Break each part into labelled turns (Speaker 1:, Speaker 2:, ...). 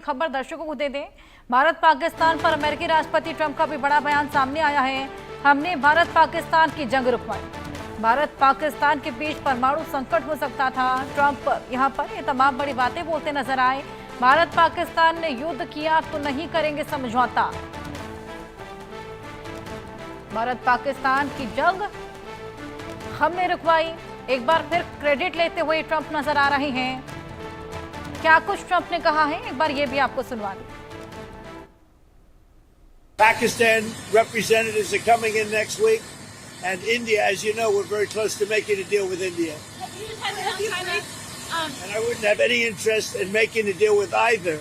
Speaker 1: खबर दर्शकों को दे दें। भारत पाकिस्तान पर अमेरिकी राष्ट्रपति ट्रंप का भी बड़ा बयान सामने आया है। हमने भारत पाकिस्तान की जंग रुकवाई। भारत पाकिस्तान के बीच परमाणु संकट हो सकता था। ट्रंप यहां पर ये तमाम बड़ी बातें बोलते नजर आए। भारत पाकिस्तान ने युद्ध किया तो नहीं करेंगे समझौता। भारत पाकिस्तान की जंग हमने रुकवाई। एक बार फिर क्रेडिट लेते हुए ट्रंप नजर आ रहे हैं। क्या कुछ ट्रंप ने कहा है, एक बार ये भी आपको सुनवा दें।
Speaker 2: Pakistan representatives are coming in next week, and India, as you know, we're very close to making a deal with India. And I wouldn't have any interest in making a deal with either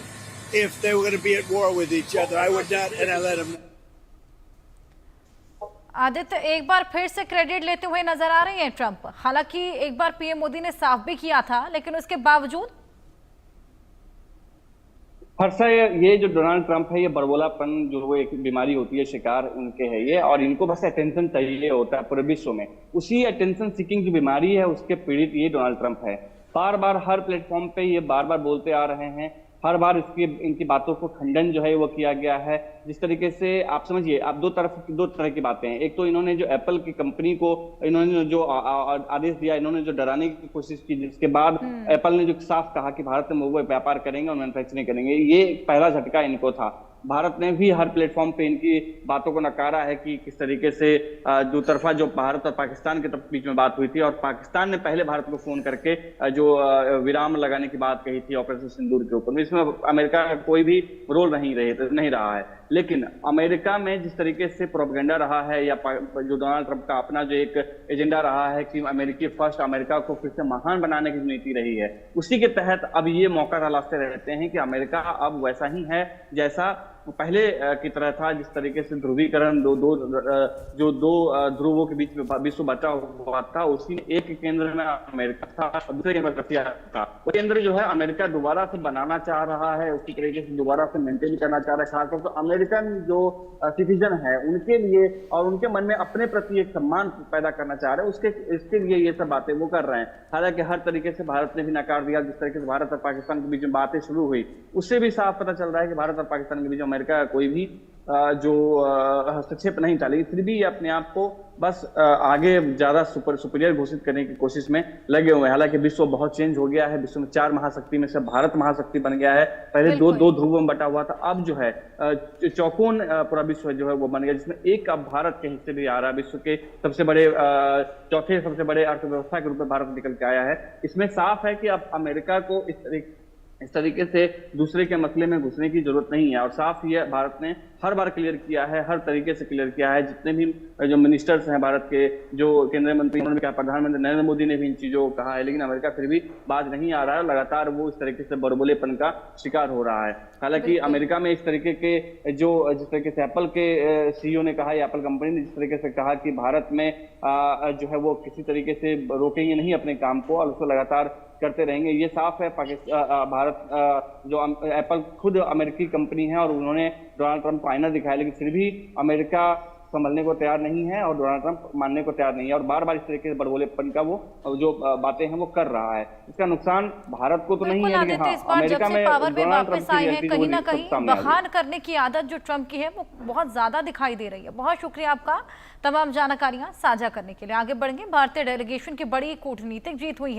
Speaker 2: if they were going to be at war with each other. I would not, and I let them know.
Speaker 1: Aditya, एक बार फिर से credit लेते हुए नजर आ रहे हैं Trump. हालांकि एक बार पीएम मोदी ने साफ भी किया था, लेकिन उसके बावजूद
Speaker 3: हर्षा, ये जो डोनाल्ड ट्रंप है, ये बड़बोलापन जो वो एक बीमारी होती है, शिकार उनके है ये, और इनको बस अटेंशन चाहिए होता है पूरे विश्व में। उसी अटेंशन सीकिंग जो बीमारी है उसके पीड़ित ये डोनाल्ड ट्रंप है। बार बार हर प्लेटफॉर्म पे ये बार बार बोलते आ रहे हैं। हर बार इनकी बातों को खंडन जो है वो किया गया है। जिस तरीके से आप समझिए, आप दो तरह की बातें हैं। एक तो इन्होंने जो एप्पल की कंपनी को इन्होंने जो आदेश दिया, इन्होंने जो डराने की कोशिश की, जिसके बाद एप्पल ने जो साफ कहा कि भारत में वो व्यापार करेंगे और मैन्युफैक्चरिंग करेंगे, ये पहला झटका इनको था। भारत ने भी हर प्लेटफॉर्म पे इनकी बातों को नकारा है कि किस तरीके से दो तरफा जो भारत और पाकिस्तान के बीच में बात हुई थी, और पाकिस्तान ने पहले भारत को फोन करके जो विराम लगाने की बात कही थी ऑपरेशन सिंदूर के ऊपर, इसमें अमेरिका का कोई भी रोल नहीं रहा है। लेकिन अमेरिका में जिस तरीके से प्रोपेगेंडा रहा है, या जो डोनाल्ड ट्रंप का अपना जो एक एजेंडा रहा है कि अमेरिकी फर्स्ट, अमेरिका को फिर से महान बनाने की नीति रही है, उसी के तहत अब ये मौका तलाशते रहते हैं कि अमेरिका अब वैसा ही है जैसा पहले की तरह था। जिस तरीके से ध्रुवीकरण दो ध्रुवों के बीच में विश्व बचा हुआ था, उसी एक केंद्र में अमेरिका था, दूसरे केंद्र में रसिया था। वो केंद्र जो है अमेरिका दोबारा से बनाना चाह रहा है, उसी तरीके से दोबारा से मेंटेन करना चाह रहा है। खासतौर पर अमेरिकन जो सिटीजन है उनके लिए और उनके मन में अपने प्रति एक सम्मान पैदा करना चाह रहे हैं, इसके लिए ये सब बातें वो कर रहे हैं। हालांकि हर तरीके से भारत ने भी नकार दिया। जिस तरीके से भारत और पाकिस्तान के बीच में बातें शुरू हुई, उससे भी साफ पता चल रहा है कि भारत और पाकिस्तान के बीच अमेरिका का कोई भी जो हस्तक्षेप नहीं था। लेकिन फिर भी ये अपने आप को बस आगे ज्यादा सुपीरियर घोषित करने की कोशिश में लगे हुए हैं। हालांकि विश्व बहुत चेंज हो गया है। विश्व में 4 महाशक्ति में से भारत महाशक्ति बन गया है। पहले दो ध्रुवों में बटा हुआ था, अब जो है चौकोन पूरा विश्व जो है वो बन गया, जिसमें एक अब भारत के हिस्से भी आ रहा है। विश्व के सबसे बड़े चौथे सबसे बड़े अर्थव्यवस्था के रूप में भारत निकल के आया है। इसमें साफ है कि अब अमेरिका को इस तरीके से दूसरे के मसले में घुसने की जरूरत नहीं है। और साफ ये भारत ने हर बार क्लियर किया है, हर तरीके से क्लियर किया है। जितने भी जो मिनिस्टर्स हैं भारत के, जो केंद्रीय मंत्री, उन्होंने कहा, प्रधानमंत्री नरेंद्र मोदी ने भी इन चीजों को कहा है, लेकिन अमेरिका फिर भी बाज नहीं आ रहा है। लगातार वो इस तरीके से बड़बोलेपन का शिकार हो रहा है। हालांकि अमेरिका में इस तरीके के जिस तरीके से एप्पल के सीईओ ने कहा, या एप्पल कंपनी ने जिस तरीके से कहा कि भारत में जो है वो किसी तरीके से रोकेंगे नहीं अपने काम को और उसको लगातार करते रहेंगे, ये साफ है। भारत जो एप्पल खुद अमेरिकी कंपनी है और उन्होंने डोनाल्ड ट्रंप को आईना दिखाया, लेकिन फिर भी अमेरिका संभलने को तैयार नहीं है और डोनाल्ड ट्रंप मानने को तैयार नहीं है, और बार बार इस तरीके से बड़बोलेपन का वो जो बातें हैं वो कर रहा है। इसका नुकसान भारत को तो नहीं है, लेकिन हाँ, अमेरिका में
Speaker 1: पावर में
Speaker 3: डोनाल्ड
Speaker 1: वापस
Speaker 3: ट्रंप
Speaker 1: आए
Speaker 3: की
Speaker 1: हैं, कहीं ना कहीं
Speaker 3: बहाल
Speaker 1: बहाल करने की आदत जो ट्रंप की है वो बहुत ज्यादा दिखाई दे रही है। बहुत शुक्रिया आपका तमाम जानकारियां साझा करने के लिए। आगे बढ़ेंगे। भारतीय डेलीगेशन की बड़ी कूटनीतिक जीत हुई है।